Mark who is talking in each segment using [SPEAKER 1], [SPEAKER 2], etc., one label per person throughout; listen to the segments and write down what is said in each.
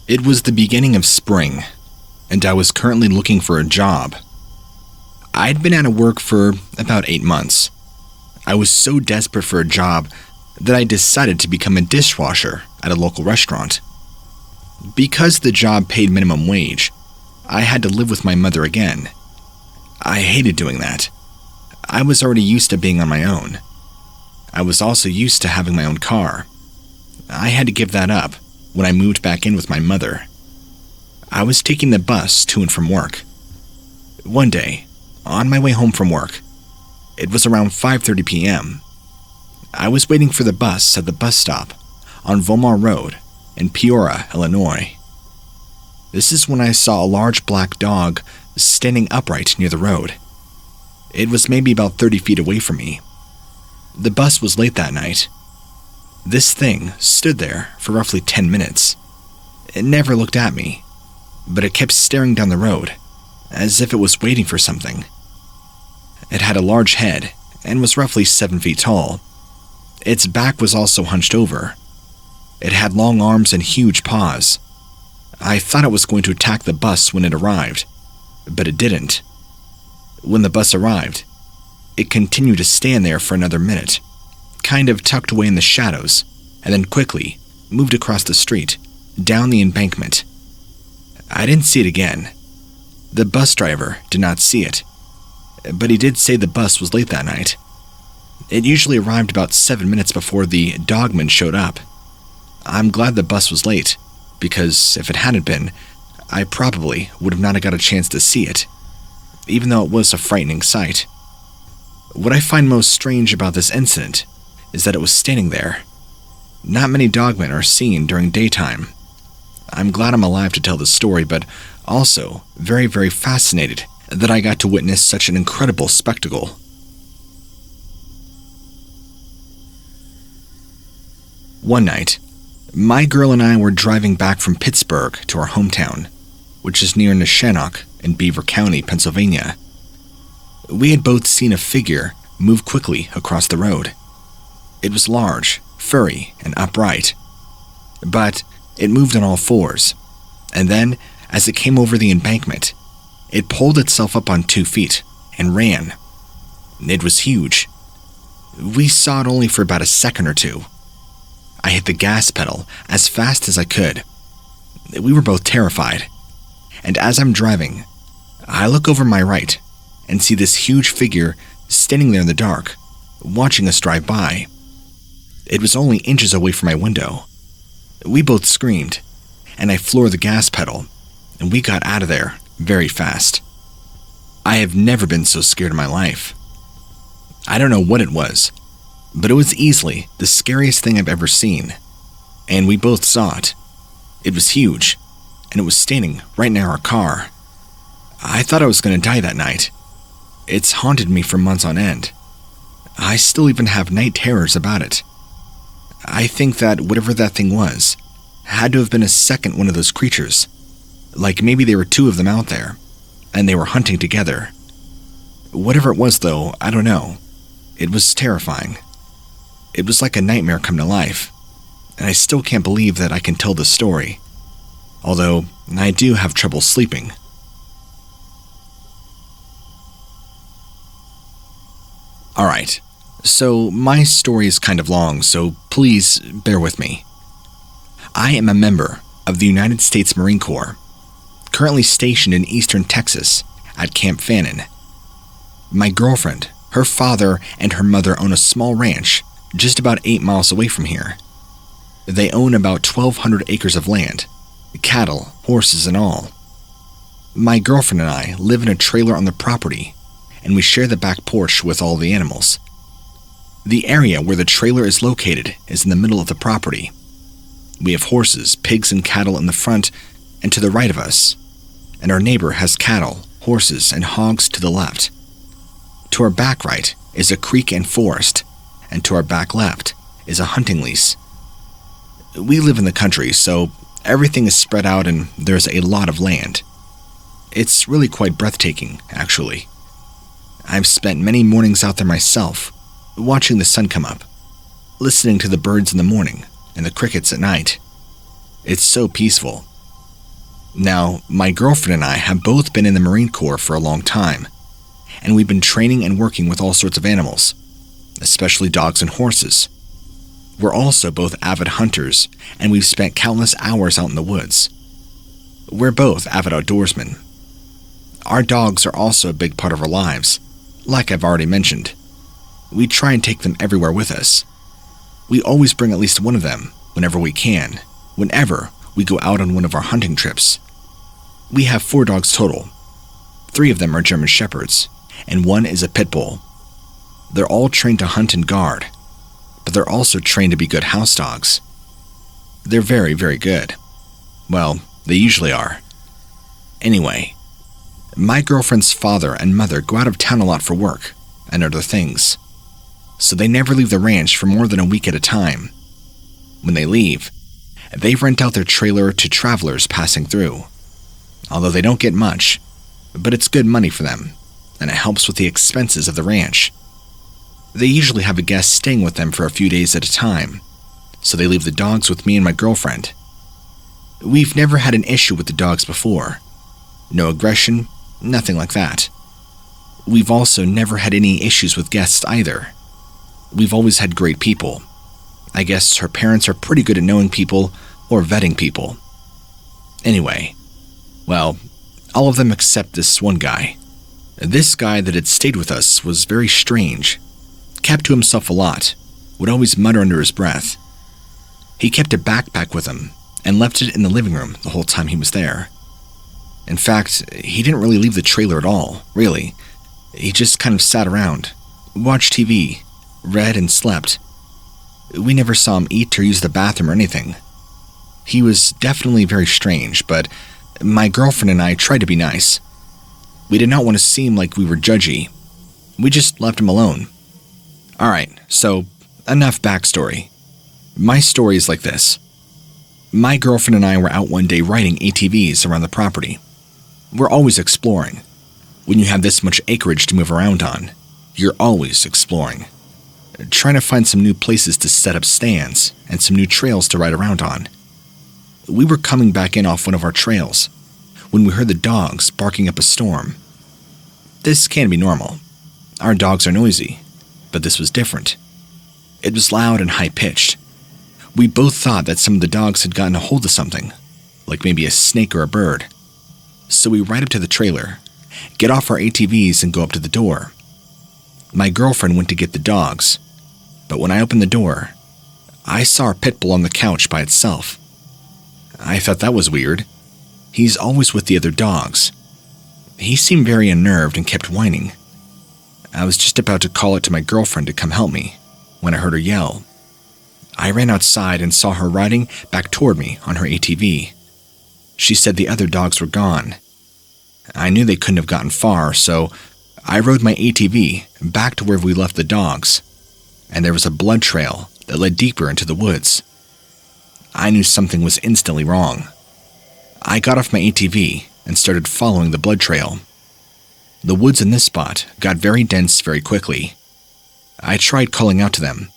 [SPEAKER 1] It was the beginning of spring, and I was currently looking for a job. I'd been out of work for about 8 months. I was so desperate for a job that I decided to become a dishwasher at a local restaurant. Because the job paid minimum wage, I had to live with my mother again. I hated doing that. I was already used to being on my own. I was also used to having my own car. I had to give that up when I moved back in with my mother. I was taking the bus to and from work. One day, on my way home from work, it was around 5:30 p.m. I was waiting for the bus at the bus stop on Vomar Road in Peoria, Illinois. This is when I saw a large black dog standing upright near the road. It was maybe about 30 feet away from me. The bus was late that night. This thing stood there for roughly 10 minutes. It never looked at me, but it kept staring down the road, as if it was waiting for something. It had a large head and was roughly 7 feet tall. Its back was also hunched over. It had long arms and huge paws. I thought it was going to attack the bus when it arrived, but it didn't. When the bus arrived, it continued to stand there for another minute, kind of tucked away in the shadows, and then quickly moved across the street, down the embankment. I didn't see it again. The bus driver did not see it, but he did say the bus was late that night. It usually arrived about 7 minutes before the Dogman showed up. I'm glad the bus was late, because if it hadn't been, I probably would have not got a chance to see it, even though it was a frightening sight. What I find most strange about this incident is that it was standing there. Not many dogmen are seen during daytime. I'm glad I'm alive to tell this story, but also very, very fascinated that I got to witness such an incredible spectacle. One night, my girl and I were driving back from Pittsburgh to our hometown, which is near Neshannock in Beaver County, Pennsylvania. We had both seen a figure move quickly across the road. It was large, furry, and upright, but it moved on all fours, and then, as it came over the embankment, it pulled itself up on 2 feet and ran. It was huge. We saw it only for about a second or two. I hit the gas pedal as fast as I could. We were both terrified, and as I'm driving, I look over my right and see this huge figure standing there in the dark, watching us drive by. It was only inches away from my window. We both screamed, and I floored the gas pedal, and we got out of there very fast. I have never been so scared in my life. I don't know what it was, but it was easily the scariest thing I've ever seen, and we both saw it. It was huge, and it was standing right near our car. I thought I was going to die that night. It's haunted me for months on end. I still even have night terrors about it. I think that whatever that thing was had to have been a second one of those creatures. Like maybe there were 2 of them out there, and they were hunting together. Whatever it was though, I don't know. It was terrifying. It was like a nightmare come to life, and I still can't believe that I can tell this story, although I do have trouble sleeping. Alright, so my story is kind of long, so please bear with me. I am a member of the United States Marine Corps, currently stationed in eastern Texas at Camp Fannin. My girlfriend, her father, and her mother own a small ranch just about 8 miles away from here. They own about 1,200 acres of land, cattle, horses, and all. My girlfriend and I live in a trailer on the property, and we share the back porch with all the animals. The area where the trailer is located is in the middle of the property. We have horses, pigs, and cattle in the front and to the right of us, and our neighbor has cattle, horses, and hogs to the left. To our back right is a creek and forest, and to our back left is a hunting lease. We live in the country, so everything is spread out and there's a lot of land. It's really quite breathtaking, actually. I've spent many mornings out there myself, watching the sun come up, listening to the birds in the morning and the crickets at night. It's so peaceful, Now, my girlfriend and I have both been in the Marine Corps for a long time, and we've been training and working with all sorts of animals, especially dogs and horses. We're also both avid hunters, and we've spent countless hours out in the woods. We're both avid outdoorsmen. Our dogs are also a big part of our lives, like I've already mentioned. We try and take them everywhere with us. We always bring at least one of them whenever we can, whenever we go out on one of our hunting trips. We have 4 dogs total. 3 of them are German Shepherds, and 1 is a pit bull. They're all trained to hunt and guard, but they're also trained to be good house dogs. They're very, very good. Well, they usually are. Anyway, my girlfriend's father and mother go out of town a lot for work and other things, so they never leave the ranch for more than a week at a time. When they leave, they rent out their trailer to travelers passing through, although they don't get much, but it's good money for them, and it helps with the expenses of the ranch. They usually have a guest staying with them for a few days at a time, so they leave the dogs with me and my girlfriend. We've never had an issue with the dogs before. No aggression, nothing like that. We've also never had any issues with guests either. We've always had great people. I guess her parents are pretty good at knowing people or vetting people. Anyway, well, all of them except this one guy. This guy that had stayed with us was very strange. Kept to himself a lot, would always mutter under his breath. He kept a backpack with him and left it in the living room the whole time he was there. In fact, he didn't really leave the trailer at all, really. He just kind of sat around, watched TV, read and slept. We never saw him eat or use the bathroom or anything. He was definitely very strange, but my girlfriend and I tried to be nice. We did not want to seem like we were judgy. We just left him alone. Alright, so enough backstory. My story is like this. My girlfriend and I were out one day riding ATVs around the property. We're always exploring. When you have this much acreage to move around on, you're always exploring. Trying to find some new places to set up stands and some new trails to ride around on. We were coming back in off one of our trails when we heard the dogs barking up a storm. This can be normal. Our dogs are noisy, but this was different. It was loud and high-pitched. We both thought that some of the dogs had gotten a hold of something, like maybe a snake or a bird. So we ride up to the trailer, get off our ATVs and go up to the door. My girlfriend went to get the dogs, but when I opened the door, I saw our pit bull on the couch by itself. I thought that was weird. He's always with the other dogs. He seemed very unnerved and kept whining. I was just about to call it to my girlfriend to come help me when I heard her yell. I ran outside and saw her riding back toward me on her ATV. She said the other dogs were gone. I knew they couldn't have gotten far, so I rode my ATV back to where we left the dogs, and there was a blood trail that led deeper into the woods. I knew something was instantly wrong. I got off my ATV and started following the blood trail. The woods in this spot got very dense very quickly. I tried calling out to them,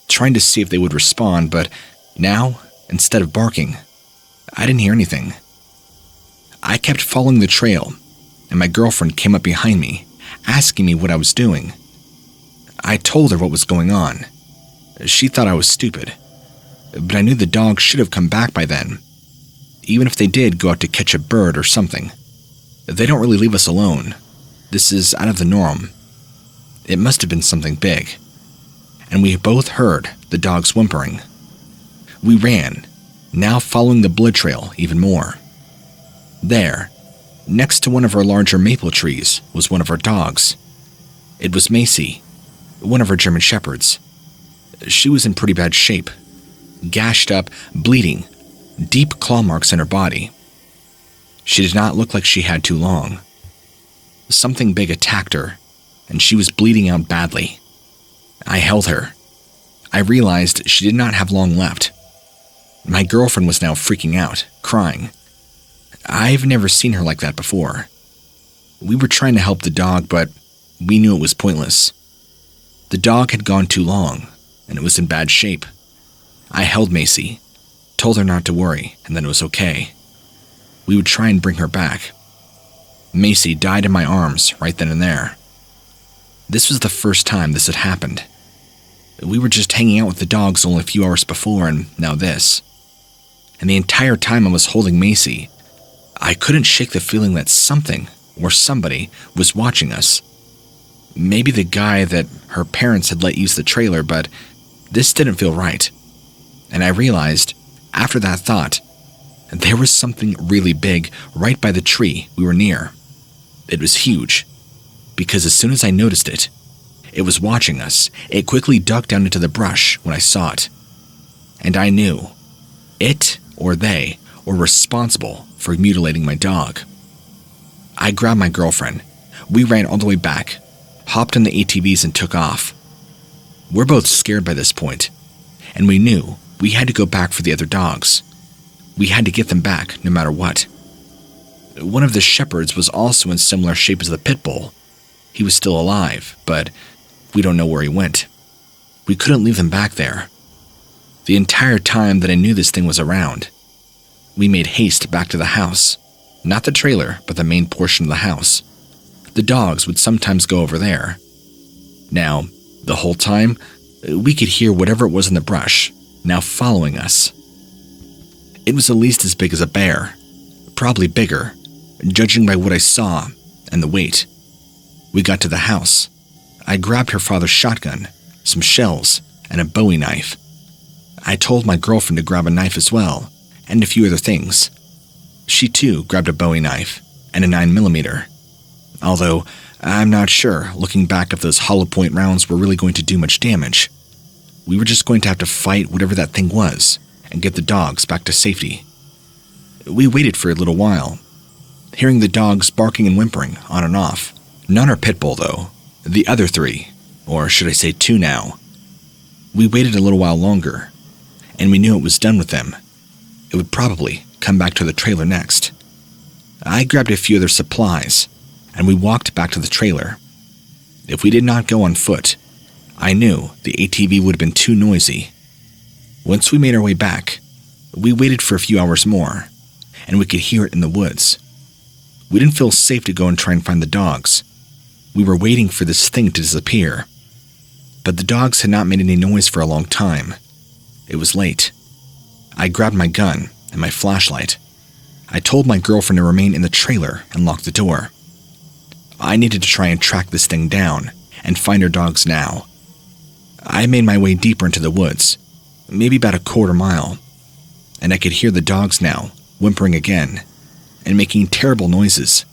[SPEAKER 1] trying to see if they would respond, but now, instead of barking, I didn't hear anything. I kept following the trail, and my girlfriend came up behind me, asking me what I was doing. I told her what was going on. She thought I was stupid, but I knew the dogs should have come back by then, even if they did go out to catch a bird or something. They don't really leave us alone. This is out of the norm. It must have been something big. And we both heard the dogs whimpering. We ran, now following the blood trail even more. There, next to one of our larger maple trees, was one of our dogs. It was Macy, one of our German Shepherds. She was in pretty bad shape, gashed up, bleeding, deep claw marks in her body. She did not look like she had too long. Something big attacked her, and she was bleeding out badly. I held her. I realized she did not have long left. My girlfriend was now freaking out, crying. I've never seen her like that before. We were trying to help the dog, but we knew it was pointless. The dog had gone too long, and it was in bad shape. I held Macy, told her not to worry, and that it was okay. we would try and bring her back. Macy died in my arms right then and there. This was the first time this had happened. We were just hanging out with the dogs only a few hours before, and now this. And the entire time I was holding Macy, I couldn't shake the feeling that something or somebody was watching us. Maybe the guy that her parents had let use the trailer, but this didn't feel right. And I realized, after that thought, there was something really big right by the tree we were near. It was huge, because as soon as I noticed it, it was watching us. It quickly ducked down into the brush when I saw it. And I knew it or they were responsible for mutilating my dog. I grabbed my girlfriend. We ran all the way back, hopped on the ATVs and took off. We're both scared by this point, and we knew we had to go back for the other dogs. We had to get them back no matter what. One of the shepherds was also in similar shape as the pit bull. He was still alive, but we don't know where he went. We couldn't leave them back there. The entire time that I knew this thing was around, we made haste back to the house. Not the trailer, but the main portion of the house. The dogs would sometimes go over there. Now, the whole time, we could hear whatever it was in the brush, now following us. It was at least as big as a bear, probably bigger, judging by what I saw and the weight. We got to the house. I grabbed her father's shotgun, some shells, and a Bowie knife. I told my girlfriend to grab a knife as well, and a few other things. She too grabbed a Bowie knife and a 9mm. Although, I'm not sure, looking back, if those hollow point rounds were really going to do much damage. We were just going to have to fight whatever that thing was and get the dogs back to safety. We waited for a little while, hearing the dogs barking and whimpering on and off. Not our pit bull, though. The other 3, or should I say 2 now. We waited a little while longer, and we knew it was done with them. It would probably come back to the trailer next. I grabbed a few other supplies, and we walked back to the trailer. If we did not go on foot, I knew the ATV would have been too noisy. Once we made our way back, we waited for a few hours more, and we could hear it in the woods. We didn't feel safe to go and try and find the dogs. We were waiting for this thing to disappear. But the dogs had not made any noise for a long time. It was late. I grabbed my gun and my flashlight. I told my girlfriend to remain in the trailer and lock the door. I needed to try and track this thing down and find our dogs now. I made my way deeper into the woods, maybe about a quarter mile, and I could hear the dogs now whimpering again and making terrible noises.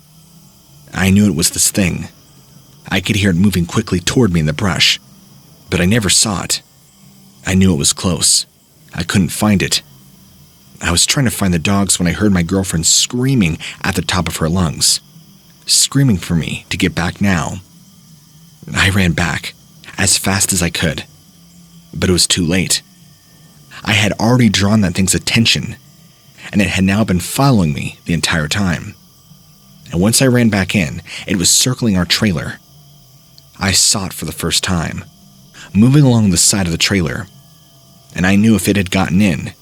[SPEAKER 1] I knew it was this thing. I could hear it moving quickly toward me in the brush, but I never saw it. I knew it was close. I couldn't find it. I was trying to find the dogs when I heard my girlfriend screaming at the top of her lungs, screaming for me to get back now. I ran back as fast as I could, but it was too late. I had already drawn that thing's attention, and it had now been following me the entire time. And once I ran back in, it was circling our trailer. I saw it for the first time, moving along the side of the trailer, and I knew if it had gotten in,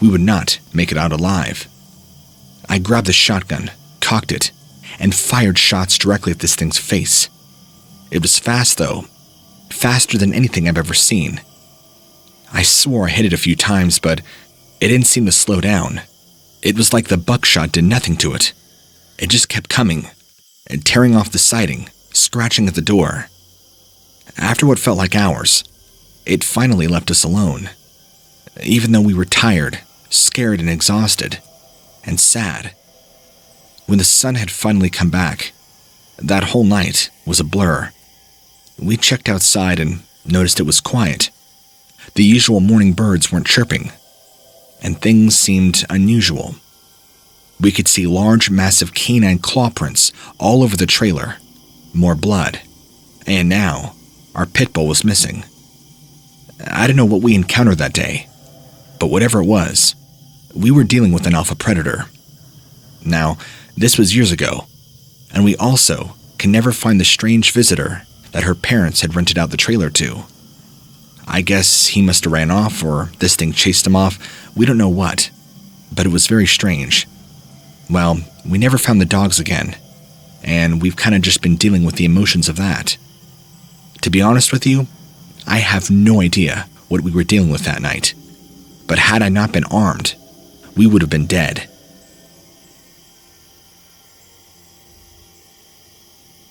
[SPEAKER 1] we would not make it out alive. I grabbed the shotgun, cocked it, and fired shots directly at this thing's face. It was fast, though, faster than anything I've ever seen. I swore I hit it a few times, but it didn't seem to slow down. It was like the buckshot did nothing to it. It just kept coming, and tearing off the siding, scratching at the door. After what felt like hours, it finally left us alone. Even though we were tired, scared and exhausted, and sad. When the sun had finally come back, that whole night was a blur. We checked outside and noticed it was quiet. The usual morning birds weren't chirping, and things seemed unusual. We could see large, massive canine claw prints all over the trailer, more blood, and now our pit bull was missing. I don't know what we encountered that day, but whatever it was, we were dealing with an alpha predator. Now, this was years ago, and we also can never find the strange visitor that her parents had rented out the trailer to. I guess he must have ran off, or this thing chased him off. We don't know what, but it was very strange. Well, we never found the dogs again, and we've kind of just been dealing with the emotions of that. To be honest with you, I have no idea what we were dealing with that night, but had I not been armed, we would have been dead.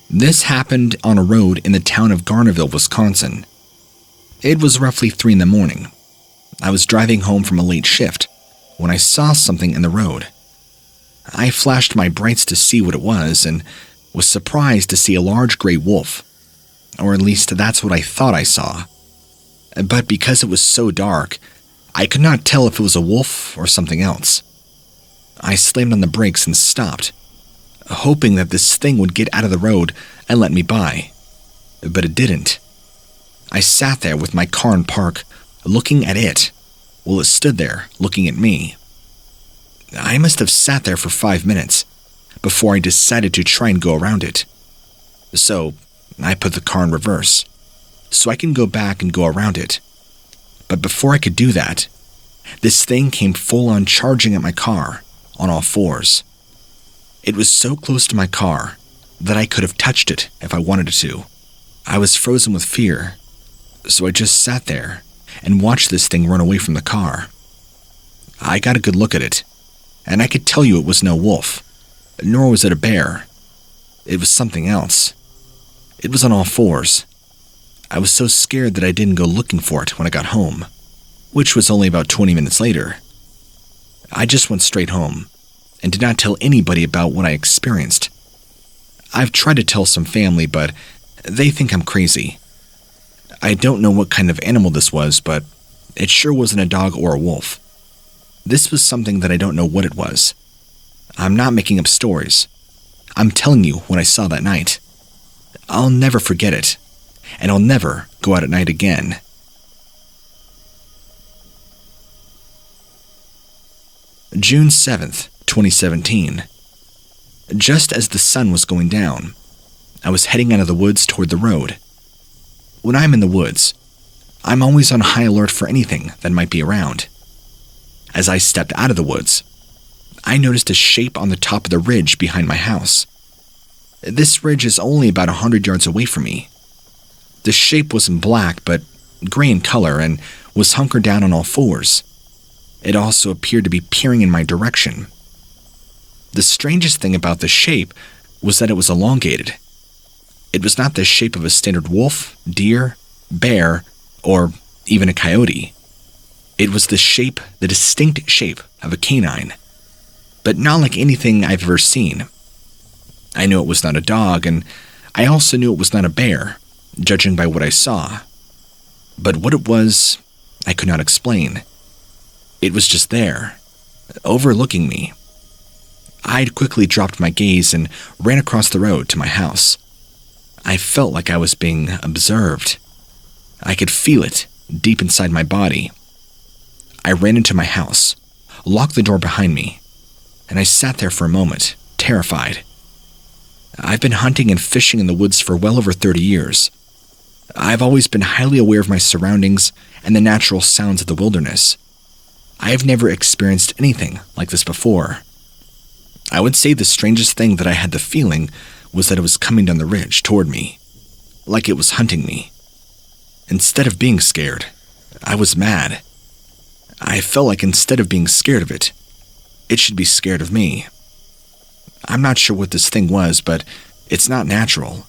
[SPEAKER 1] This happened on a road in the town of Garnerville, Wisconsin. It was roughly 3 a.m. I was driving home from a late shift when I saw something in the road. I flashed my brights to see what it was and was surprised to see a large gray wolf, or at least that's what I thought I saw. But because it was so dark, I could not tell if it was a wolf or something else. I slammed on the brakes and stopped, hoping that this thing would get out of the road and let me by. But it didn't. I sat there with my car in park, looking at it, while it stood there looking at me. I must have sat there for 5 minutes before I decided to try and go around it. So I put the car in reverse, so I can go back and go around it. But before I could do that, this thing came full on charging at my car on all fours. It was so close to my car that I could have touched it if I wanted to. I was frozen with fear, so I just sat there and watched this thing run away from the car. I got a good look at it, and I could tell you it was no wolf, nor was it a bear. It was something else. It was on all fours. I was so scared that I didn't go looking for it when I got home, which was only about 20 minutes later. I just went straight home and did not tell anybody about what I experienced. I've tried to tell some family, but they think I'm crazy. I don't know what kind of animal this was, but it sure wasn't a dog or a wolf. This was something that I don't know what it was. I'm not making up stories. I'm telling you what I saw that night. I'll never forget it, and I'll never go out at night again. June 7th, 2017. Just as the sun was going down, I was heading out of the woods toward the road. When I'm in the woods, I'm always on high alert for anything that might be around. As I stepped out of the woods, I noticed a shape on the top of the ridge behind my house. This ridge is only about 100 yards away from me. The shape wasn't black, but gray in color and was hunkered down on all fours. It also appeared to be peering in my direction. The strangest thing about the shape was that it was elongated. It was not the shape of a standard wolf, deer, bear, or even a coyote. It was the distinct shape of a canine, but not like anything I've ever seen. I knew it was not a dog, and I also knew it was not a bear, judging by what I saw. But what it was, I could not explain. It was just there, overlooking me. I'd quickly dropped my gaze and ran across the road to my house. I felt like I was being observed. I could feel it deep inside my body. I ran into my house, locked the door behind me, and I sat there for a moment, terrified. I've been hunting and fishing in the woods for well over 30 years. I've always been highly aware of my surroundings and the natural sounds of the wilderness. I have never experienced anything like this before. I would say the strangest thing that I had the feeling was that it was coming down the ridge toward me, like it was hunting me. Instead of being scared, I was mad. I felt like instead of being scared of it, it should be scared of me. I'm not sure what this thing was, but it's not natural.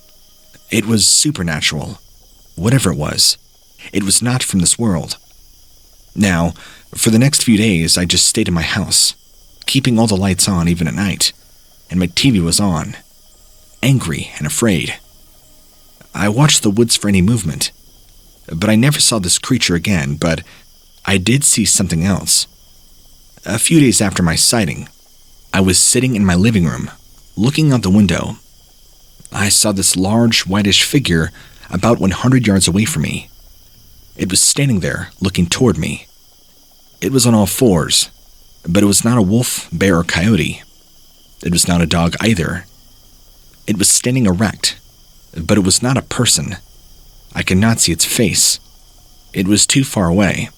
[SPEAKER 1] It was supernatural. Whatever it was not from this world. Now, for the next few days, I just stayed in my house, keeping all the lights on even at night, and my TV was on, angry and afraid. I watched the woods for any movement, but I never saw this creature again, but I did see something else. A few days after my sighting, I was sitting in my living room, looking out the window. I saw this large, whitish figure about 100 yards away from me. It was standing there, looking toward me. It was on all fours, but it was not a wolf, bear, or coyote. It was not a dog either. It was standing erect, but it was not a person. I could not see its face. It was too far away.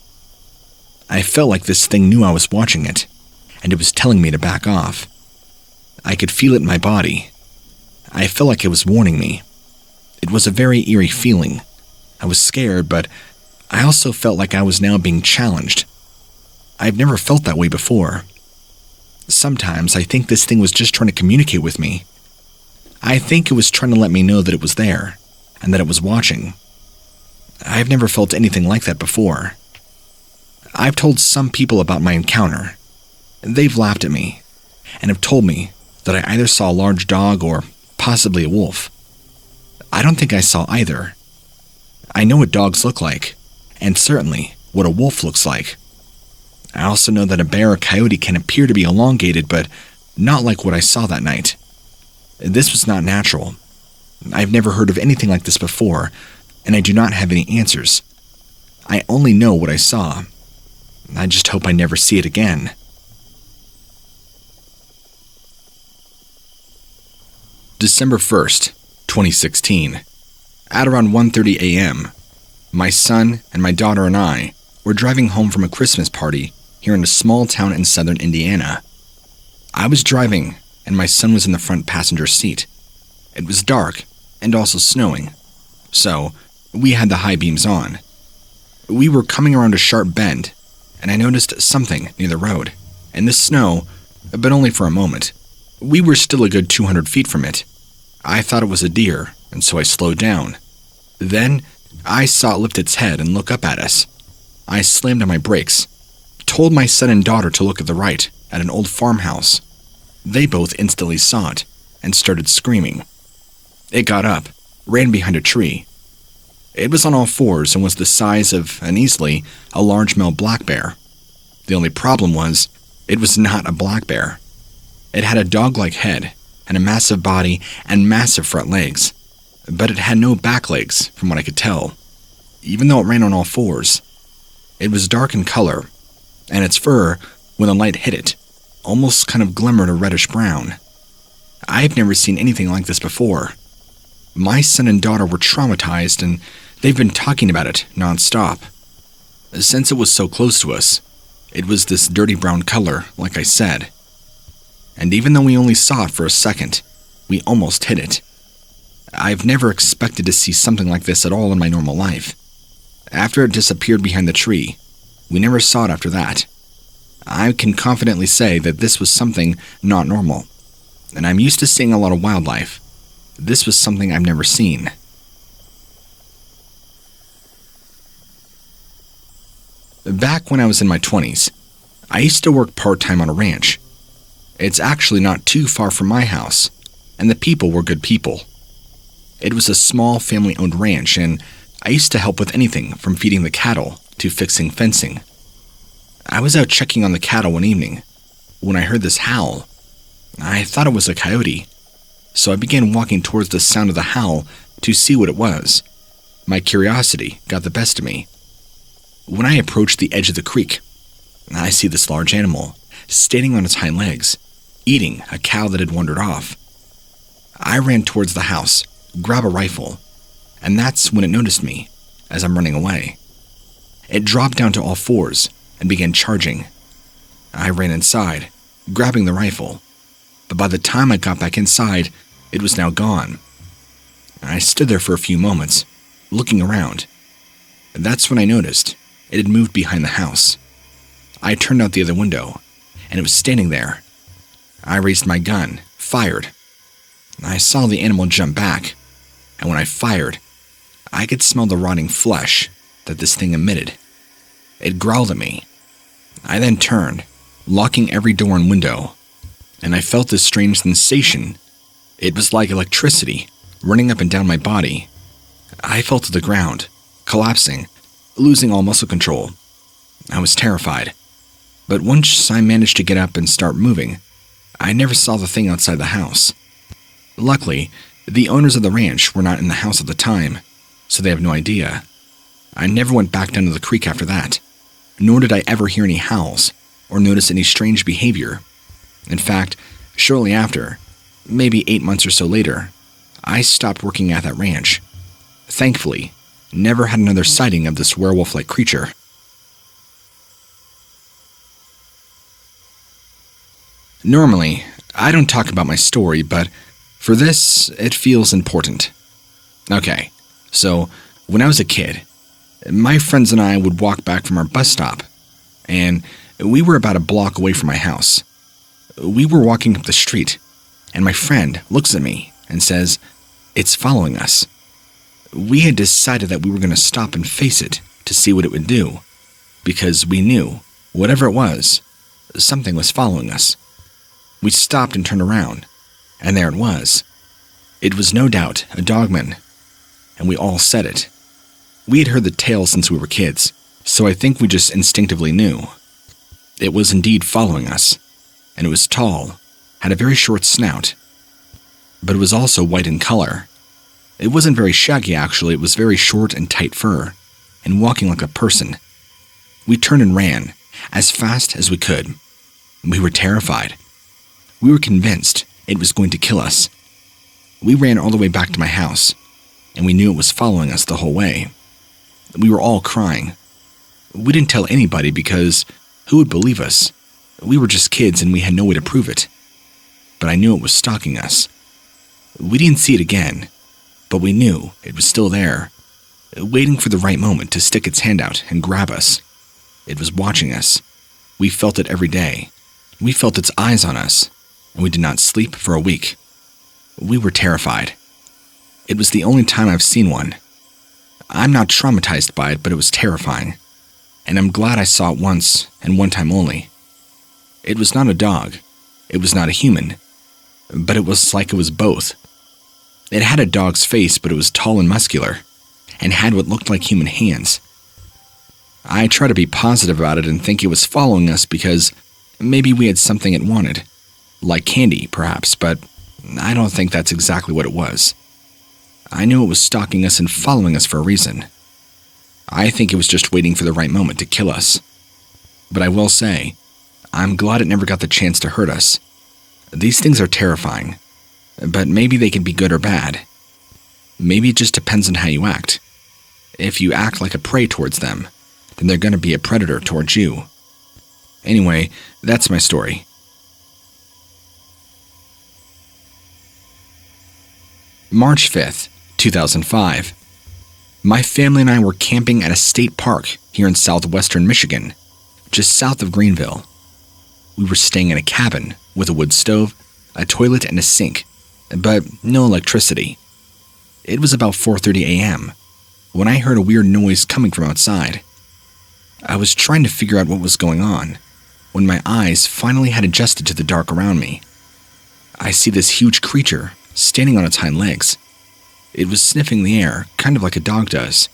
[SPEAKER 1] I felt like this thing knew I was watching it, and it was telling me to back off. I could feel it in my body. I felt like it was warning me. It was a very eerie feeling. I was scared, but I also felt like I was now being challenged. I've never felt that way before. Sometimes I think this thing was just trying to communicate with me. I think it was trying to let me know that it was there, and that it was watching. I've never felt anything like that before. I've told some people about my encounter. They've laughed at me, and have told me that I either saw a large dog or possibly a wolf. I don't think I saw either. I know what dogs look like, and certainly what a wolf looks like. I also know that a bear or coyote can appear to be elongated, but not like what I saw that night. This was not natural. I've never heard of anything like this before, and I do not have any answers. I only know what I saw. I just hope I never see it again. December 1st, 2016. At around 1:30 a.m., my son and my daughter and I were driving home from a Christmas party here in a small town in southern Indiana. I was driving, and my son was in the front passenger seat. It was dark and also snowing, so we had the high beams on. We were coming around a sharp bend, and I noticed something near the road, in the snow, but only for a moment. We were still a good 200 feet from it. I thought it was a deer, and so I slowed down. Then, I saw it lift its head and look up at us. I slammed on my brakes, told my son and daughter to look at the right, at an old farmhouse. They both instantly saw it, and started screaming. It got up, ran behind a tree. It was on all fours and was the size of, and easily, a large male black bear. The only problem was, it was not a black bear. It had a dog-like head, and a massive body and massive front legs, but it had no back legs, from what I could tell, even though it ran on all fours. It was dark in color, and its fur, when the light hit it, almost kind of glimmered a reddish brown. I've never seen anything like this before. My son and daughter were traumatized, and they've been talking about it non-stop. Since it was so close to us, it was this dirty brown color, like I said. And even though we only saw it for a second, we almost hit it. I've never expected to see something like this at all in my normal life. After it disappeared behind the tree, we never saw it after that. I can confidently say that this was something not normal, and I'm used to seeing a lot of wildlife. This was something I've never seen. Back when I was in my 20s, I used to work part-time on a ranch. It's actually not too far from my house, and the people were good people. It was a small family-owned ranch, and I used to help with anything from feeding the cattle to fixing fencing. I was out checking on the cattle one evening when I heard this howl. I thought it was a coyote, so I began walking towards the sound of the howl to see what it was. My curiosity got the best of me. When I approached the edge of the creek, I see this large animal standing on its hind legs, eating a cow that had wandered off. I ran towards the house, grabbed a rifle, and that's when it noticed me as I'm running away. It dropped down to all fours and began charging. I ran inside, grabbing the rifle, but by the time I got back inside, it was now gone. I stood there for a few moments, looking around. That's when I noticed it had moved behind the house. I turned out the other window, and it was standing there. I raised my gun, fired. I saw the animal jump back, and when I fired, I could smell the rotting flesh that this thing emitted. It growled at me. I then turned, locking every door and window, and I felt this strange sensation. It was like electricity running up and down my body. I fell to the ground, collapsing, losing all muscle control. I was terrified, but once I managed to get up and start moving, I never saw the thing outside the house. Luckily, the owners of the ranch were not in the house at the time, so they have no idea. I never went back down to the creek after that, nor did I ever hear any howls or notice any strange behavior. In fact, shortly after, maybe 8 months or so later, I stopped working at that ranch. Thankfully, never had another sighting of this werewolf-like creature. Normally, I don't talk about my story, but for this, it feels important. Okay, so when I was a kid, my friends and I would walk back from our bus stop, and we were about a block away from my house. We were walking up the street, and my friend looks at me and says, "It's following us." We had decided that we were going to stop and face it to see what it would do, because we knew, whatever it was, something was following us. We stopped and turned around, and there it was. It was no doubt a Dogman, and we all said it. We had heard the tale since we were kids, so I think we just instinctively knew. It was indeed following us, and it was tall, had a very short snout, but it was also white in color. It wasn't very shaggy actually, it was very short and tight fur, and walking like a person. We turned and ran, as fast as we could. We were terrified. We were convinced it was going to kill us. We ran all the way back to my house, and we knew it was following us the whole way. We were all crying. We didn't tell anybody because who would believe us? We were just kids and we had no way to prove it. But I knew it was stalking us. We didn't see it again, but we knew it was still there, waiting for the right moment to stick its hand out and grab us. It was watching us. We felt it every day. We felt its eyes on us, and we did not sleep for a week. We were terrified. It was the only time I've seen one. I'm not traumatized by it, but it was terrifying, and I'm glad I saw it once and one time only. It was not a dog. It was not a human, but it was like it was both. It had a dog's face, but it was tall and muscular, and had what looked like human hands. I try to be positive about it and think it was following us because maybe we had something it wanted, like candy, perhaps, but I don't think that's exactly what it was. I knew it was stalking us and following us for a reason. I think it was just waiting for the right moment to kill us. But I will say, I'm glad it never got the chance to hurt us. These things are terrifying, but maybe they can be good or bad. Maybe it just depends on how you act. If you act like a prey towards them, then they're going to be a predator towards you. Anyway, that's my story. March 5th, 2005. My family and I were camping at a state park here in southwestern Michigan, just south of Greenville. We were staying in a cabin with a wood stove, a toilet, and a sink, but no electricity. It was about 4:30 a.m. when I heard a weird noise coming from outside. I was trying to figure out what was going on when my eyes finally had adjusted to the dark around me. I see this huge creature standing on its hind legs. It was sniffing the air, kind of like a dog does.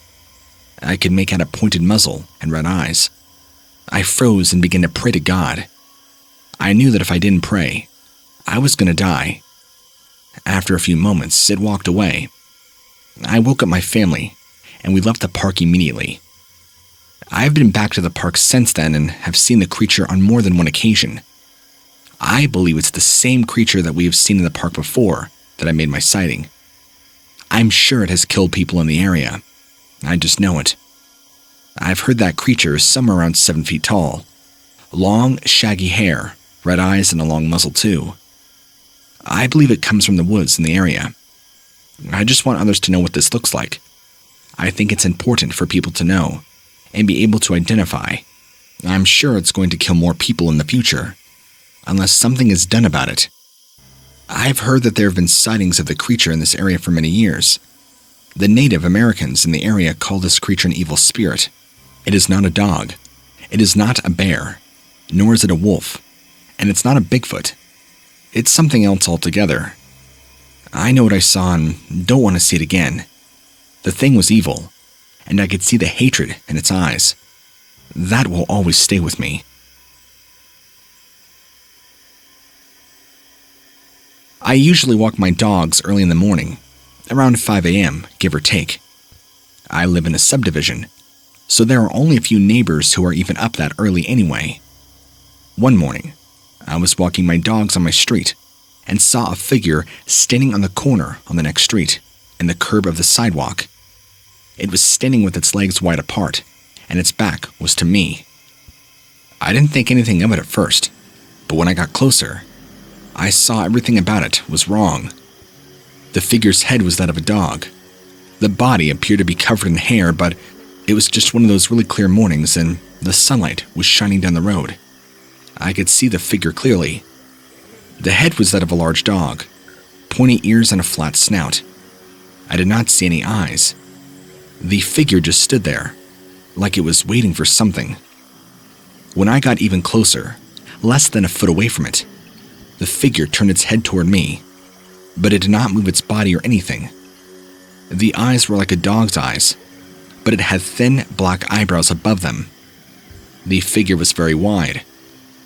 [SPEAKER 1] I could make out a pointed muzzle and red eyes. I froze and began to pray to God. I knew that if I didn't pray, I was going to die. After a few moments, it walked away. I woke up my family, and we left the park immediately. I've been back to the park since then and have seen the creature on more than one occasion. I believe it's the same creature that we have seen in the park before that I made my sighting. I'm sure it has killed people in the area. I just know it. I've heard that creature is somewhere around 7 feet tall. Long, shaggy hair, red eyes, and a long muzzle too. I believe it comes from the woods in the area. I just want others to know what this looks like. I think it's important for people to know and be able to identify. I'm sure it's going to kill more people in the future, unless something is done about it. I've heard that there have been sightings of the creature in this area for many years. The Native Americans in the area call this creature an evil spirit. It is not a dog. It is not a bear. Nor is it a wolf. And it's not a Bigfoot. It's something else altogether. I know what I saw and don't want to see it again. The thing was evil, and I could see the hatred in its eyes. That will always stay with me. I usually walk my dogs early in the morning, around 5 a.m., give or take. I live in a subdivision, so there are only a few neighbors who are even up that early anyway. One morning, I was walking my dogs on my street and saw a figure standing on the corner on the next street, in the curb of the sidewalk. It was standing with its legs wide apart, and its back was to me. I didn't think anything of it at first, but when I got closer, I saw everything about it was wrong. The figure's head was that of a dog. The body appeared to be covered in hair, but it was just one of those really clear mornings and the sunlight was shining down the road. I could see the figure clearly. The head was that of a large dog, pointy ears and a flat snout. I did not see any eyes. The figure just stood there, like it was waiting for something. When I got even closer, less than a foot away from it, the figure turned its head toward me, but it did not move its body or anything. The eyes were like a dog's eyes, but it had thin black eyebrows above them. The figure was very wide,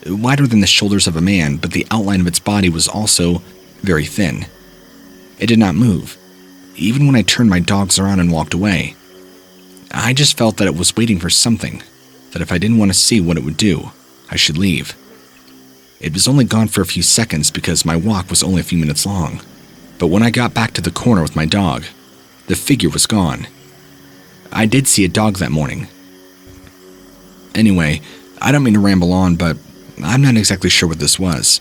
[SPEAKER 1] wider than the shoulders of a man, but the outline of its body was also very thin. It did not move, even when I turned my dogs around and walked away. I just felt that it was waiting for something, that if I didn't want to see what it would do, I should leave. It was only gone for a few seconds because my walk was only a few minutes long, but when I got back to the corner with my dog, the figure was gone. I did see a dog that morning. Anyway, I don't mean to ramble on, but I'm not exactly sure what this was.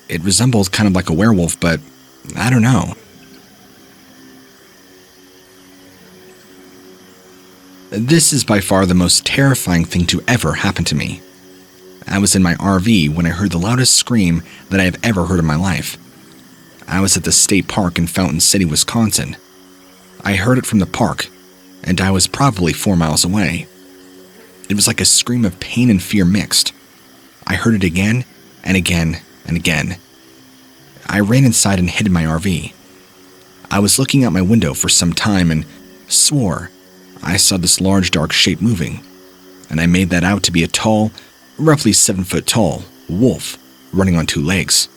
[SPEAKER 1] It resembled kind of like a werewolf, but I don't know. This is by far the most terrifying thing to ever happen to me. I was in my RV when I heard the loudest scream that I have ever heard in my life. I was at the state park in Fountain City, Wisconsin. I heard it from the park, and I was probably 4 miles away. It was like a scream of pain and fear mixed. I heard it again and again and again. I ran inside and hid in my RV. I was looking out my window for some time and swore I saw this large dark shape moving, and I made that out to be a tall, roughly 7 foot tall, wolf running on 2 legs,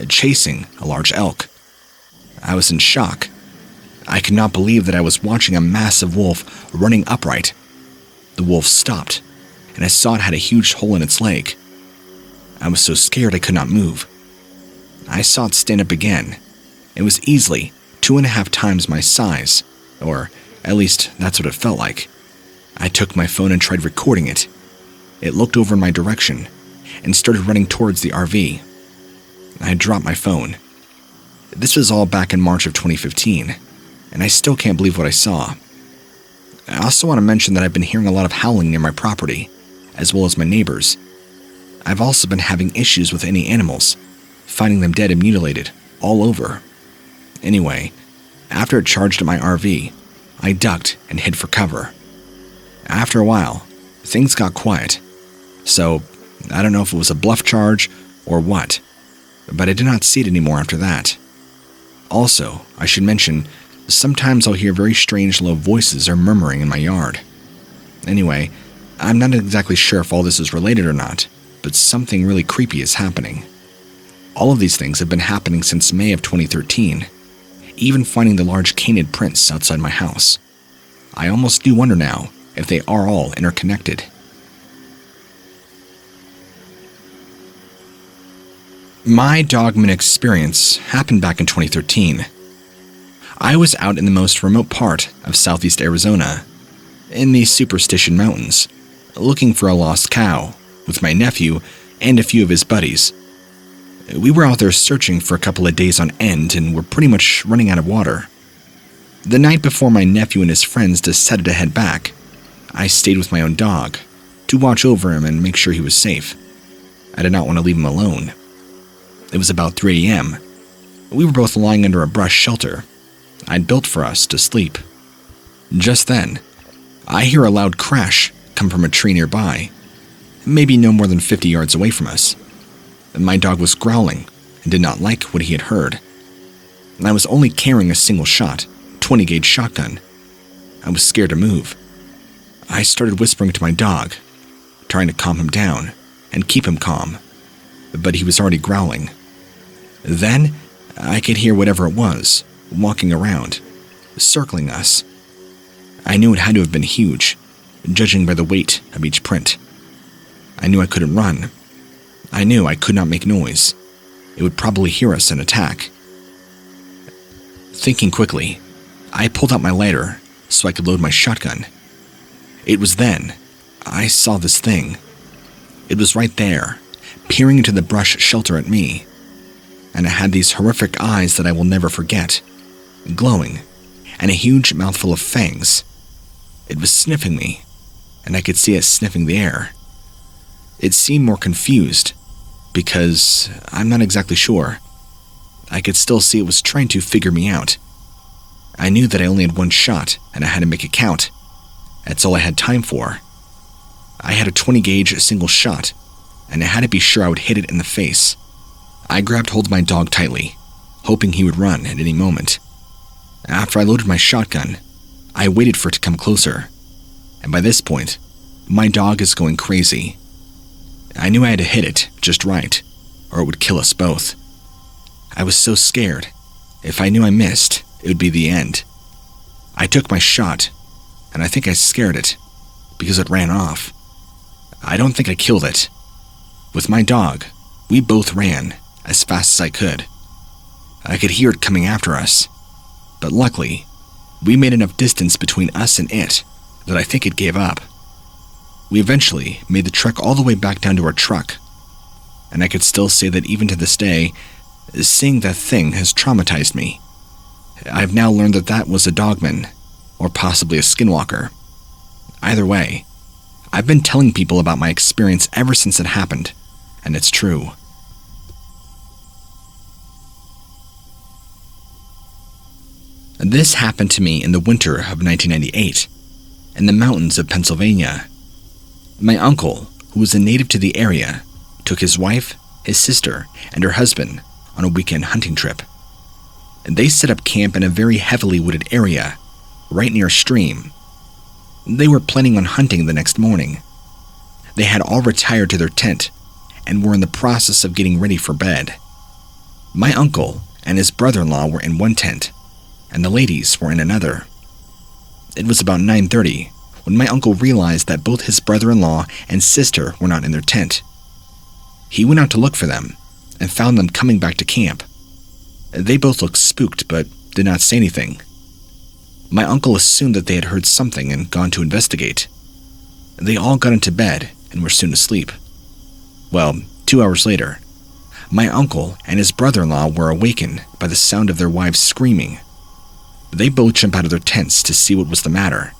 [SPEAKER 1] chasing a large elk. I was in shock. I could not believe that I was watching a massive wolf running upright. The wolf stopped, and I saw it had a huge hole in its leg. I was so scared I could not move. I saw it stand up again. It was easily 2.5 times my size, or at least that's what it felt like. I took my phone and tried recording it. It looked over in my direction and started running towards the RV. I dropped my phone. This was all back in March of 2015, and I still can't believe what I saw. I also want to mention that I've been hearing a lot of howling near my property, as well as my neighbors. I've also been having issues with any animals, finding them dead and mutilated all over. Anyway, after it charged at my RV, I ducked and hid for cover. After a while, things got quiet, so I don't know if it was a bluff charge or what, but I did not see it anymore after that. Also, I should mention, sometimes I'll hear very strange low voices or murmuring in my yard. Anyway, I'm not exactly sure if all this is related or not, but something really creepy is happening. All of these things have been happening since May of 2013, even finding the large canid prints outside my house. I almost do wonder now if they are all interconnected. My Dogman experience happened back in 2013. I was out in the most remote part of southeast Arizona, in the Superstition Mountains, looking for a lost cow with my nephew and a few of his buddies. We were out there searching for a couple of days on end and were pretty much running out of water. The night before my nephew and his friends decided to head back, I stayed with my own dog to watch over him and make sure he was safe. I did not want to leave him alone. It was about 3 a.m. We were both lying under a brush shelter I'd built for us to sleep. Just then, I hear a loud crash come from a tree nearby, maybe no more than 50 yards away from us. My dog was growling and did not like what he had heard. I was only carrying a single shot, 20-gauge shotgun. I was scared to move. I started whispering to my dog, trying to calm him down and keep him calm, but he was already growling. Then, I could hear whatever it was, walking around, circling us. I knew it had to have been huge, judging by the weight of each print. I knew I couldn't run. I knew I could not make noise. It would probably hear us and attack. Thinking quickly, I pulled out my lighter so I could load my shotgun. It was then I saw this thing. It was right there, peering into the brush shelter at me. and it had these horrific eyes that I will never forget, glowing, and a huge mouthful of fangs. It was sniffing me, and I could see it sniffing the air. It seemed more confused, because I'm not exactly sure. I could still see it was trying to figure me out. I knew that I only had one shot, and I had to make it count. That's all I had time for. I had a 20 gauge single shot, and I had to be sure I would hit it in the face. I grabbed hold of my dog tightly, hoping he would run at any moment. After I loaded my shotgun, I waited for it to come closer, and by this point, my dog is going crazy. I knew I had to hit it just right, or it would kill us both. I was so scared. If I knew I missed, it would be the end. I took my shot, and I think I scared it, because it ran off. I don't think I killed it. With my dog, we both ran as fast as I could. I could hear it coming after us, but luckily, we made enough distance between us and it that I think it gave up. We eventually made the trek all the way back down to our truck, and I could still say that even to this day, seeing that thing has traumatized me. I've now learned that that was a Dogman, or possibly a skinwalker. Either way, I've been telling people about my experience ever since it happened, and it's true. This happened to me in the winter of 1998, in the mountains of Pennsylvania. My uncle, who was a native to the area, took his wife, his sister, and her husband on a weekend hunting trip. They set up camp in a very heavily wooded area, right near a stream. They were planning on hunting the next morning. They had all retired to their tent and were in the process of getting ready for bed. My uncle and his brother-in-law were in one tent, and the ladies were in another. It was about 9:30 when my uncle realized that both his brother-in-law and sister were not in their tent. He went out to look for them and found them coming back to camp. They both looked spooked but did not say anything. My uncle assumed that they had heard something and gone to investigate. They all got into bed and were soon asleep. Well, 2 hours later, my uncle and his brother-in-law were awakened by the sound of their wives screaming. They both jumped out of their tents to see what was the matter,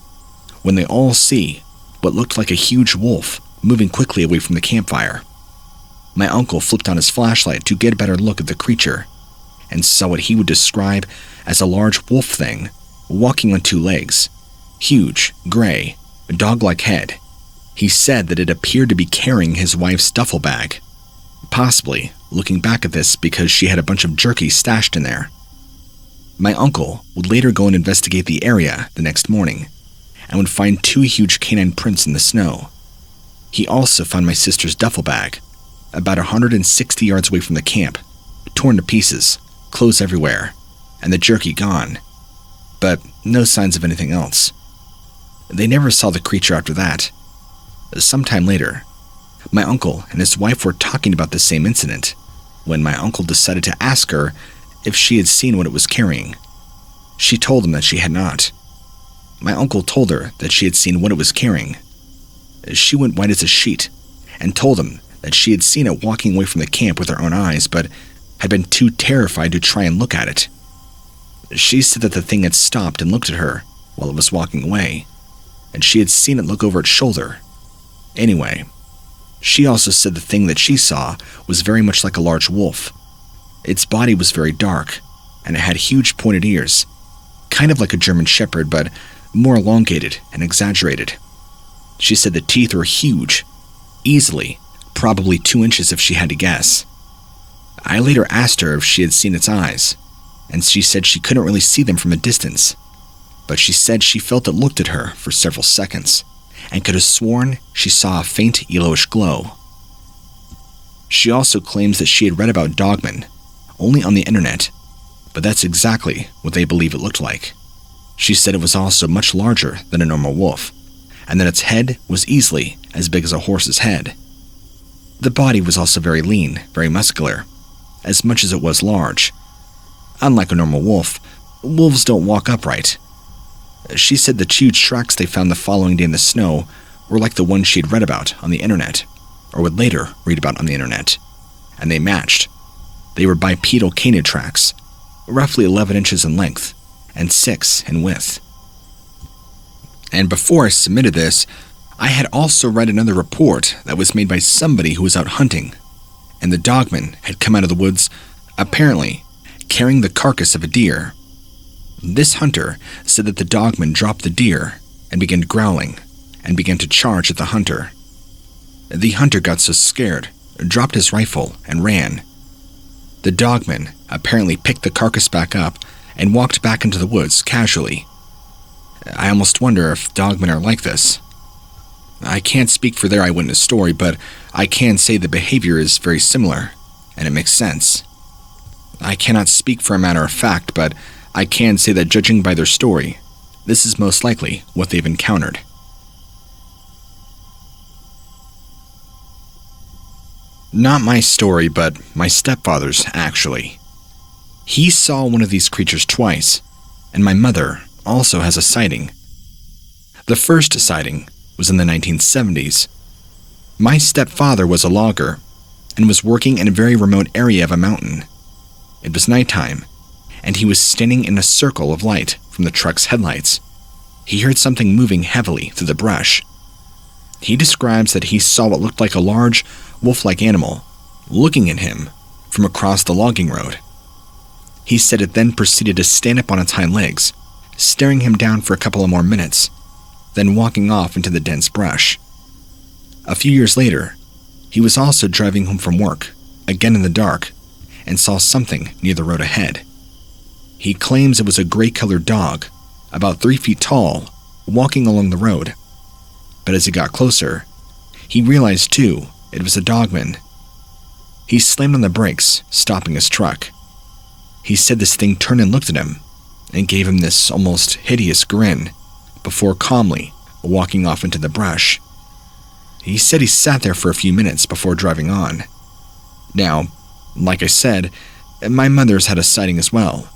[SPEAKER 1] when they all see what looked like a huge wolf moving quickly away from the campfire. My uncle flipped on his flashlight to get a better look at the creature, and saw what he would describe as a large wolf thing walking on 2 legs, huge, gray, dog-like head. He said that it appeared to be carrying his wife's duffel bag, possibly looking back at this because she had a bunch of jerky stashed in there. My uncle would later go and investigate the area the next morning and would find 2 huge canine prints in the snow. He also found my sister's duffel bag, about 160 yards away from the camp, torn to pieces, clothes everywhere, and the jerky gone, but no signs of anything else. They never saw the creature after that. Sometime later, my uncle and his wife were talking about the same incident when my uncle decided to ask her if she had seen what it was carrying. She told him that she had not. My uncle told her that she had seen what it was carrying. She went white as a sheet and told him that she had seen it walking away from the camp with her own eyes, but had been too terrified to try and look at it. She said that the thing had stopped and looked at her while it was walking away, and she had seen it look over its shoulder. Anyway, she also said the thing that she saw was very much like a large wolf. Its body was very dark, and it had huge pointed ears, kind of like a German shepherd, but more elongated and exaggerated. She said the teeth were huge, easily, probably 2 inches if she had to guess. I later asked her if she had seen its eyes, and she said she couldn't really see them from a distance, but she said she felt it looked at her for several seconds, and could have sworn she saw a faint yellowish glow. She also claims that she had read about Dogman, only on the internet, but that's exactly what they believe it looked like. She said it was also much larger than a normal wolf, and that its head was easily as big as a horse's head. The body was also very lean, very muscular, as much as it was large. Unlike a normal wolf, wolves don't walk upright. She said the huge tracks they found the following day in the snow were like the ones she had read about on the internet, or would later read about on the internet, and they matched. They were bipedal canid tracks, roughly 11 inches in length and 6 in width. And before I submitted this, I had also read another report that was made by somebody who was out hunting, and the dogman had come out of the woods, apparently carrying the carcass of a deer. This hunter said that the dogman dropped the deer and began growling and began to charge at the hunter. The hunter got so scared, dropped his rifle, and ran. The dogman apparently picked the carcass back up and walked back into the woods casually. I almost wonder if dogmen are like this. I can't speak for their eyewitness story, but I can say the behavior is very similar, and it makes sense. I cannot speak for a matter of fact, but I can say that judging by their story, this is most likely what they've encountered. Not my story, but my stepfather's, actually. He saw one of these creatures twice, and my mother also has a sighting. The first sighting was in the 1970s. My stepfather was a logger and was working in a very remote area of a mountain. It was nighttime, and he was standing in a circle of light from the truck's headlights. He heard something moving heavily through the brush. He describes that he saw what looked like a large, wolf-like animal looking at him from across the logging road. He said it then proceeded to stand up on its hind legs, staring him down for a couple of more minutes, then walking off into the dense brush. A few years later, he was also driving home from work, again in the dark, and saw something near the road ahead. He claims it was a gray-colored dog, about 3 feet tall, walking along the road. But as he got closer, he realized too it was a dogman. He slammed on the brakes, stopping his truck. He said this thing turned and looked at him, and gave him this almost hideous grin, before calmly walking off into the brush. He said he sat there for a few minutes before driving on. Now, like I said, my mother's had a sighting as well.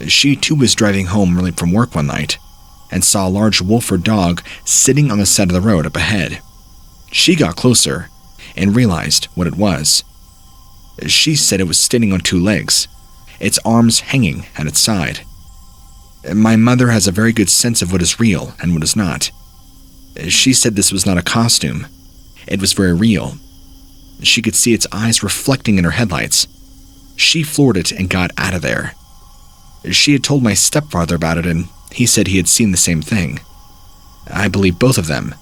[SPEAKER 1] She too was driving home early from work one night and saw a large wolf or dog sitting on the side of the road up ahead. She got closer and realized what it was. She said it was standing on 2 legs, its arms hanging at its side. My mother has a very good sense of what is real and what is not. She said this was not a costume. It was very real. She could see its eyes reflecting in her headlights. She floored it and got out of there. She had told my stepfather about it, and he said he had seen the same thing. I believe both of them.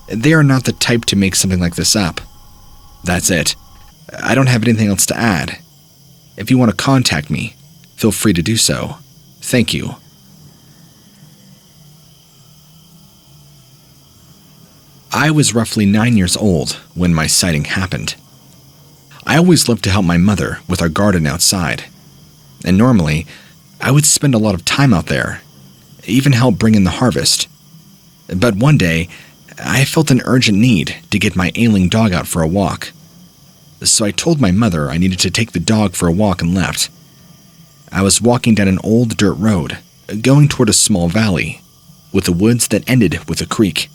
[SPEAKER 1] They are not the type to make something like this up. That's it. I don't have anything else to add. If you want to contact me, feel free to do so. Thank you. I was roughly 9 years old when my sighting happened. I always loved to help my mother with our garden outside, and normally, I would spend a lot of time out there, even help bring in the harvest. But one day, I felt an urgent need to get my ailing dog out for a walk. So I told my mother I needed to take the dog for a walk and left. I was walking down an old dirt road, going toward a small valley, with the woods that ended with a creek.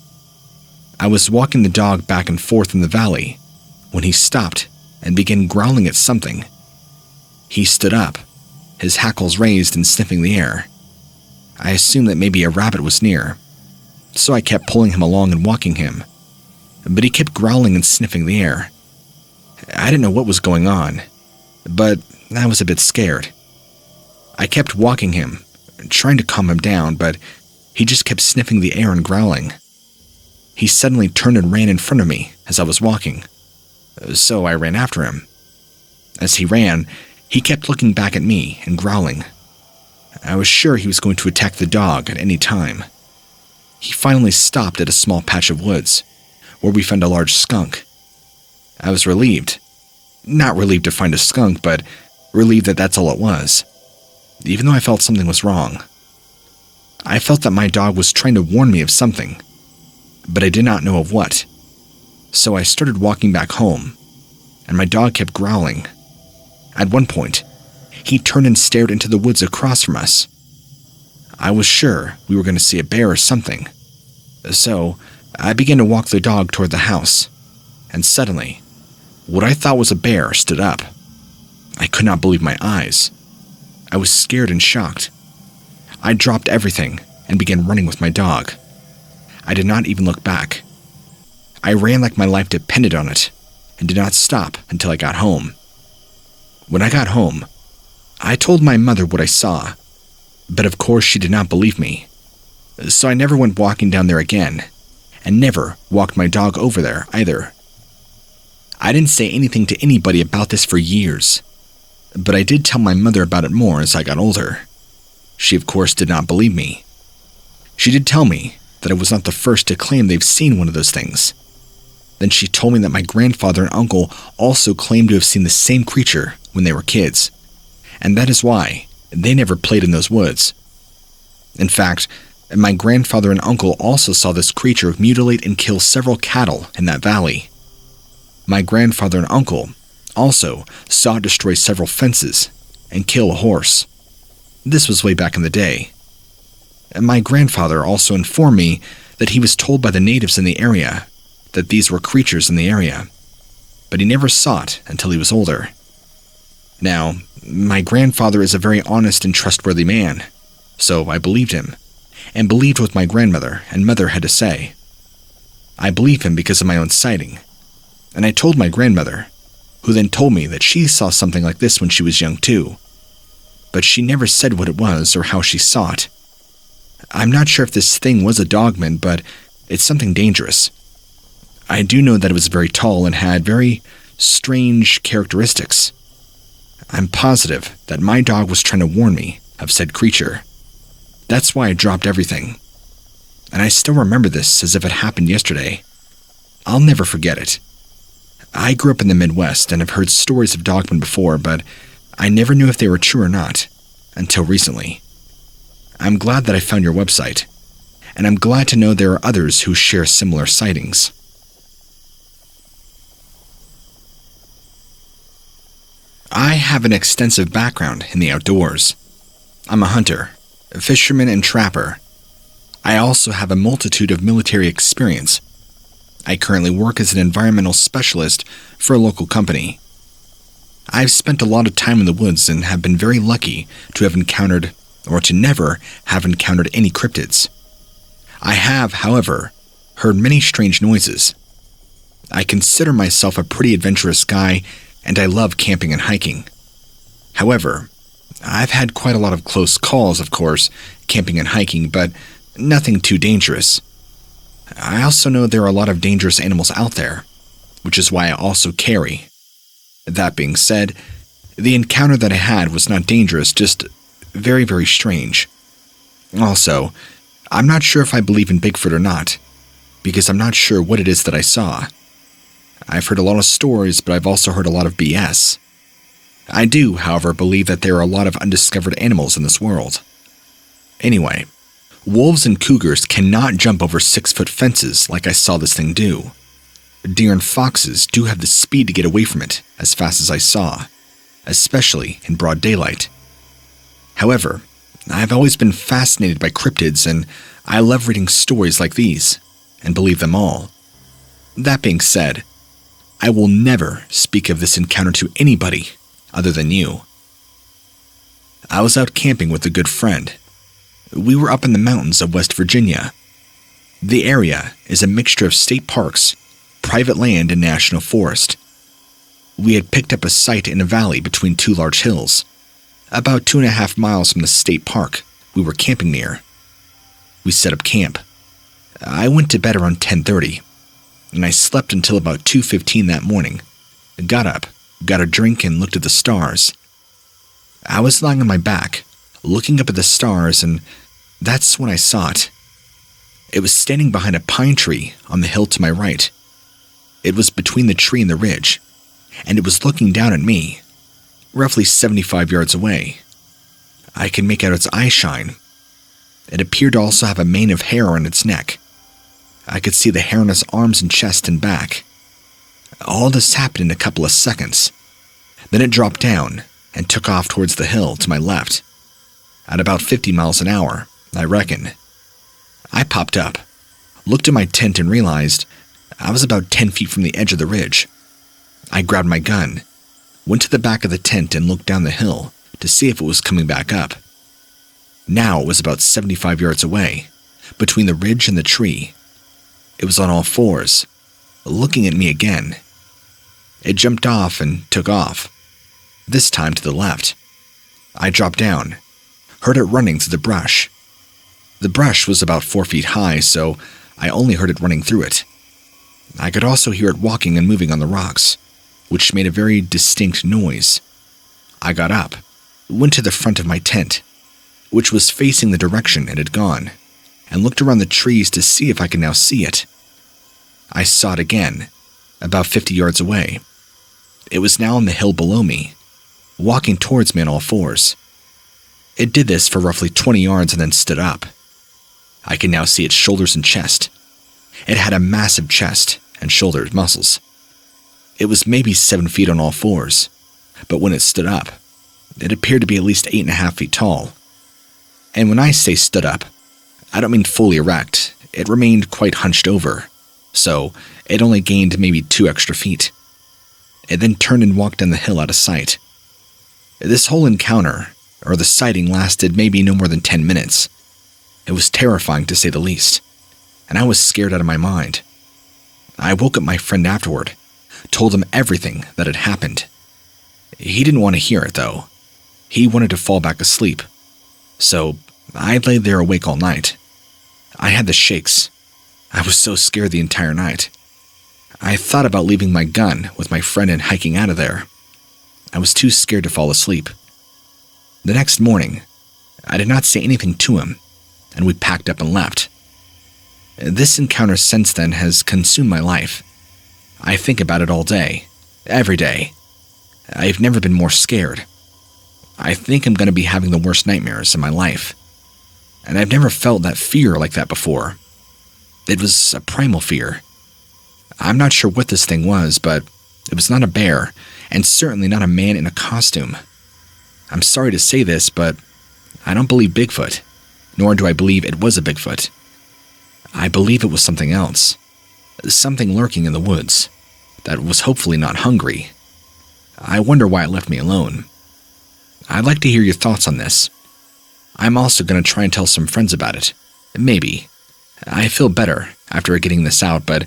[SPEAKER 1] I was walking the dog back and forth in the valley when he stopped and began growling at something. He stood up, his hackles raised and sniffing the air. I assumed that maybe a rabbit was near, so I kept pulling him along and walking him, but he kept growling and sniffing the air. I didn't know what was going on, but I was a bit scared. I kept walking him, trying to calm him down, but he just kept sniffing the air and growling. He suddenly turned and ran in front of me as I was walking, so I ran after him. As he ran, he kept looking back at me and growling. I was sure he was going to attack the dog at any time. He finally stopped at a small patch of woods, where we found a large skunk. I was relieved. Not relieved to find a skunk, but relieved that that's all it was, even though I felt something was wrong. I felt that my dog was trying to warn me of something, but I did not know of what. So I started walking back home, and my dog kept growling. At one point, he turned and stared into the woods across from us. I was sure we were going to see a bear or something, so I began to walk the dog toward the house, and suddenly, what I thought was a bear stood up. I could not believe my eyes. I was scared and shocked. I dropped everything and began running with my dog. I did not even look back. I ran like my life depended on it and did not stop until I got home. When I got home, I told my mother what I saw, but of course she did not believe me. So I never went walking down there again, and never walked my dog over there either. I didn't say anything to anybody about this for years, but I did tell my mother about it more as I got older. She of course did not believe me. She did tell me that I was not the first to claim they've seen one of those things. Then she told me that my grandfather and uncle also claimed to have seen the same creature when they were kids, and that is why they never played in those woods. In fact, my grandfather and uncle also saw this creature mutilate and kill several cattle in that valley. My grandfather and uncle also saw it destroy several fences and kill a horse. This was way back in the day. My grandfather also informed me that he was told by the natives in the area that these were creatures in the area, but he never saw it until he was older. Now, my grandfather is a very honest and trustworthy man, so I believed him, and believed what my grandmother and mother had to say. I believe him because of my own sighting, and I told my grandmother, who then told me that she saw something like this when she was young too, but she never said what it was or how she saw it. I'm not sure if this thing was a Dogman, but it's something dangerous. I do know that it was very tall and had very strange characteristics. I'm positive that my dog was trying to warn me of said creature. That's why I dropped everything. And I still remember this as if it happened yesterday. I'll never forget it. I grew up in the Midwest and have heard stories of Dogman before, but I never knew if they were true or not until recently. I'm glad that I found your website, and I'm glad to know there are others who share similar sightings. I have an extensive background in the outdoors. I'm a hunter, a fisherman, and trapper. I also have a multitude of military experience. I currently work as an environmental specialist for a local company. I've spent a lot of time in the woods and have been very lucky to have encountered, or to never have encountered, any cryptids. I have, however, heard many strange noises. I consider myself a pretty adventurous guy, and I love camping and hiking. However, I've had quite a lot of close calls, of course, camping and hiking, but nothing too dangerous. I also know there are a lot of dangerous animals out there, which is why I also carry. That being said, the encounter that I had was not dangerous, just very, very strange. Also, I'm not sure if I believe in Bigfoot or not, because I'm not sure what it is that I saw. I've heard a lot of stories, but I've also heard a lot of BS. I do, however, believe that there are a lot of undiscovered animals in this world. Anyway, wolves and cougars cannot jump over 6-foot fences like I saw this thing do. Deer and foxes do have the speed to get away from it as fast as I saw, especially in broad daylight. However, I've always been fascinated by cryptids, and I love reading stories like these and believe them all. That being said, I will never speak of this encounter to anybody other than you. I was out camping with a good friend. We were up in the mountains of West Virginia. The area is a mixture of state parks, private land, and national forest. We had picked up a site in a valley between two large hills, about 2.5 miles from the state park we were camping near. We set up camp. I went to bed around 10:30, and I slept until about 2:15 that morning. Got up, got a drink, and looked at the stars. I was lying on my back, looking up at the stars, and that's when I saw it. It was standing behind a pine tree on the hill to my right. It was between the tree and the ridge, and it was looking down at me, roughly 75 yards away. I could make out its eye shine. It appeared to also have a mane of hair on its neck. I could see the hair on its arms and chest and back. All this happened in a couple of seconds. Then it dropped down and took off towards the hill to my left, at about 50 miles an hour, I reckon. I popped up, looked at my tent, and realized I was about 10 feet from the edge of the ridge. I grabbed my gun. went to the back of the tent and looked down the hill to see if it was coming back up. Now it was about 75 yards away, between the ridge and the tree. It was on all fours, looking at me again. It jumped off and took off, this time to the left. I dropped down, heard it running through the brush. The brush was about 4 feet high, so I only heard it running through it. I could also hear it walking and moving on the rocks, which made a very distinct noise. I got up, went to the front of my tent, which was facing the direction it had gone, and looked around the trees to see if I could now see it. I saw it again, about 50 yards away. It was now on the hill below me, walking towards me on all fours. It did this for roughly 20 yards and then stood up. I could now see its shoulders and chest. It had a massive chest and shoulder muscles. It was maybe 7 feet on all fours, but when it stood up, it appeared to be at least 8.5 feet tall. And when I say stood up, I don't mean fully erect. It remained quite hunched over, so it only gained maybe 2 extra feet. It then turned and walked down the hill out of sight. This whole encounter, or the sighting, lasted maybe no more than 10 minutes. It was terrifying to say the least, and I was scared out of my mind. I woke up my friend afterward, told him everything that had happened. He didn't want to hear it, though. He wanted to fall back asleep. So I lay there awake all night. I had the shakes. I was so scared the entire night. I thought about leaving my gun with my friend and hiking out of there. I was too scared to fall asleep. The next morning, I did not say anything to him, and we packed up and left. This encounter since then has consumed my life. I think about it all day, every day. I've never been more scared. I think I'm going to be having the worst nightmares in my life. And I've never felt that fear like that before. It was a primal fear. I'm not sure what this thing was, but it was not a bear, and certainly not a man in a costume. I'm sorry to say this, but I don't believe Bigfoot, nor do I believe it was a Bigfoot. I believe it was something else, something lurking in the woods, that was hopefully not hungry. I wonder why it left me alone. I'd like to hear your thoughts on this. I'm also going to try and tell some friends about it. Maybe. I feel better after getting this out, but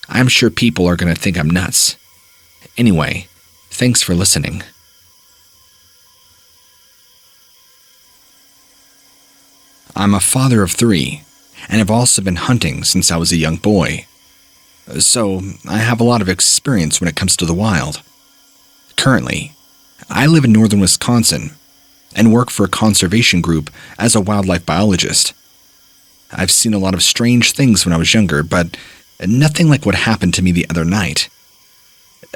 [SPEAKER 1] I'm sure people are going to think I'm nuts. Anyway, thanks for listening. I'm a father of 3, and have also been hunting since I was a young boy. So, I have a lot of experience when it comes to the wild. Currently, I live in northern Wisconsin and work for a conservation group as a wildlife biologist. I've seen a lot of strange things when I was younger, but nothing like what happened to me the other night.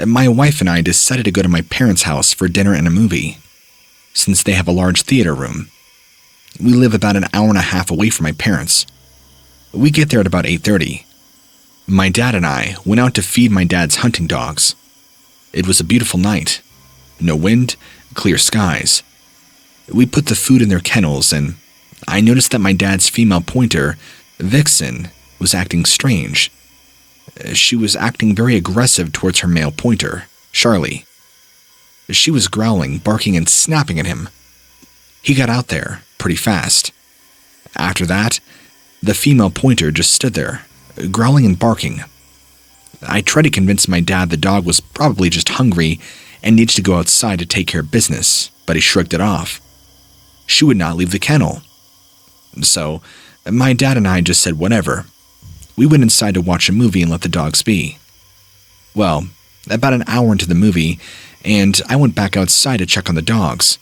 [SPEAKER 1] My wife and I decided to go to my parents' house for dinner and a movie, since they have a large theater room. We live about an hour and a half away from my parents. We get there at about 8:30. My dad and I went out to feed my dad's hunting dogs. It was a beautiful night. No wind, clear skies. We put the food in their kennels, and I noticed that my dad's female pointer, Vixen, was acting strange. She was acting very aggressive towards her male pointer, Charlie. She was growling, barking, and snapping at him. He got out there pretty fast. After that, the female pointer just stood there, growling and barking. I tried to convince my dad the dog was probably just hungry and needed to go outside to take care of business, but he shrugged it off. She would not leave the kennel. So, my dad and I just said whatever. We went inside to watch a movie and let the dogs be. Well, about an hour into the movie, and I went back outside to check on the dogs.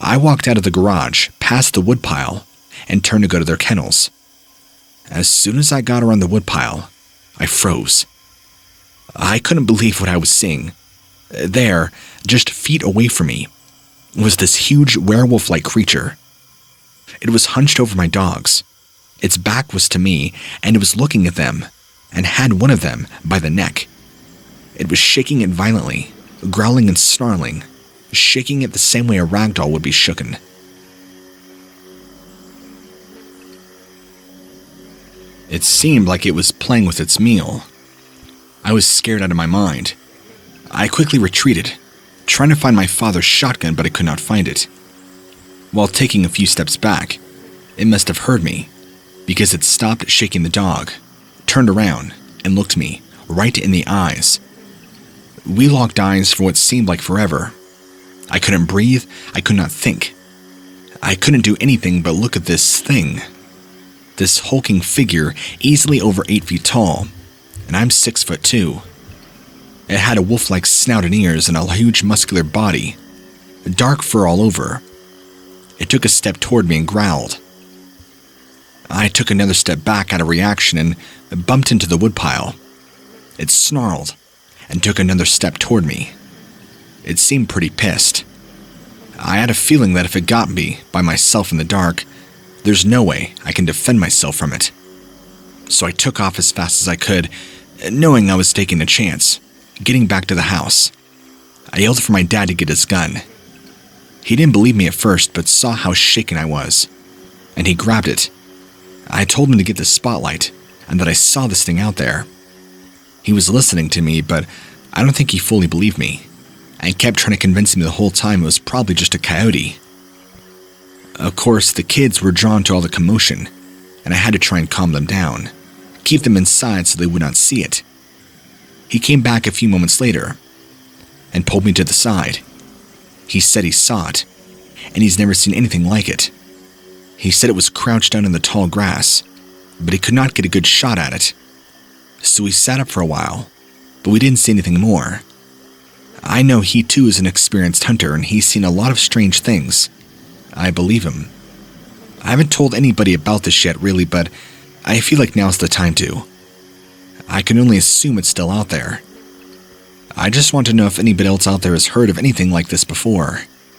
[SPEAKER 1] I walked out of the garage, past the woodpile, and turned to go to their kennels. As soon as I got around the woodpile, I froze. I couldn't believe what I was seeing. There, just feet away from me, was this huge werewolf-like creature. It was hunched over my dogs. Its back was to me, and it was looking at them, and had one of them by the neck. It was shaking it violently, growling and snarling, shaking it the same way a ragdoll would be shooken. It seemed like it was playing with its meal. I was scared out of my mind. I quickly retreated, trying to find my father's shotgun, but I could not find it. While taking a few steps back, it must have heard me, because it stopped shaking the dog, turned around, and looked me right in the eyes. We locked eyes for what seemed like forever. I couldn't breathe, I could not think. I couldn't do anything but look at this thing. This hulking figure, easily over 8 feet tall, and I'm 6'2". It had a wolf-like snout and ears and a huge muscular body, dark fur all over. It took a step toward me and growled. I took another step back out of reaction and bumped into the woodpile. It snarled and took another step toward me. It seemed pretty pissed. I had a feeling that if it got me by myself in the dark, there's no way I can defend myself from it. So I took off as fast as I could, knowing I was taking a chance, getting back to the house. I yelled for my dad to get his gun. He didn't believe me at first, but saw how shaken I was, and he grabbed it. I told him to get the spotlight, and that I saw this thing out there. He was listening to me, but I don't think he fully believed me, and kept trying to convince me the whole time it was probably just a coyote. Of course, the kids were drawn to all the commotion, and I had to try and calm them down, keep them inside so they would not see it. He came back a few moments later and pulled me to the side. He said he saw it, and he's never seen anything like it. He said it was crouched down in the tall grass, but he could not get a good shot at it. So we sat up for a while, but we didn't see anything more. I know he too is an experienced hunter, and he's seen a lot of strange things. I believe him. I haven't told anybody about this yet, really, but I feel like now's the time to. I can only assume it's still out there. I just want to know if anybody else out there has heard of anything like this before.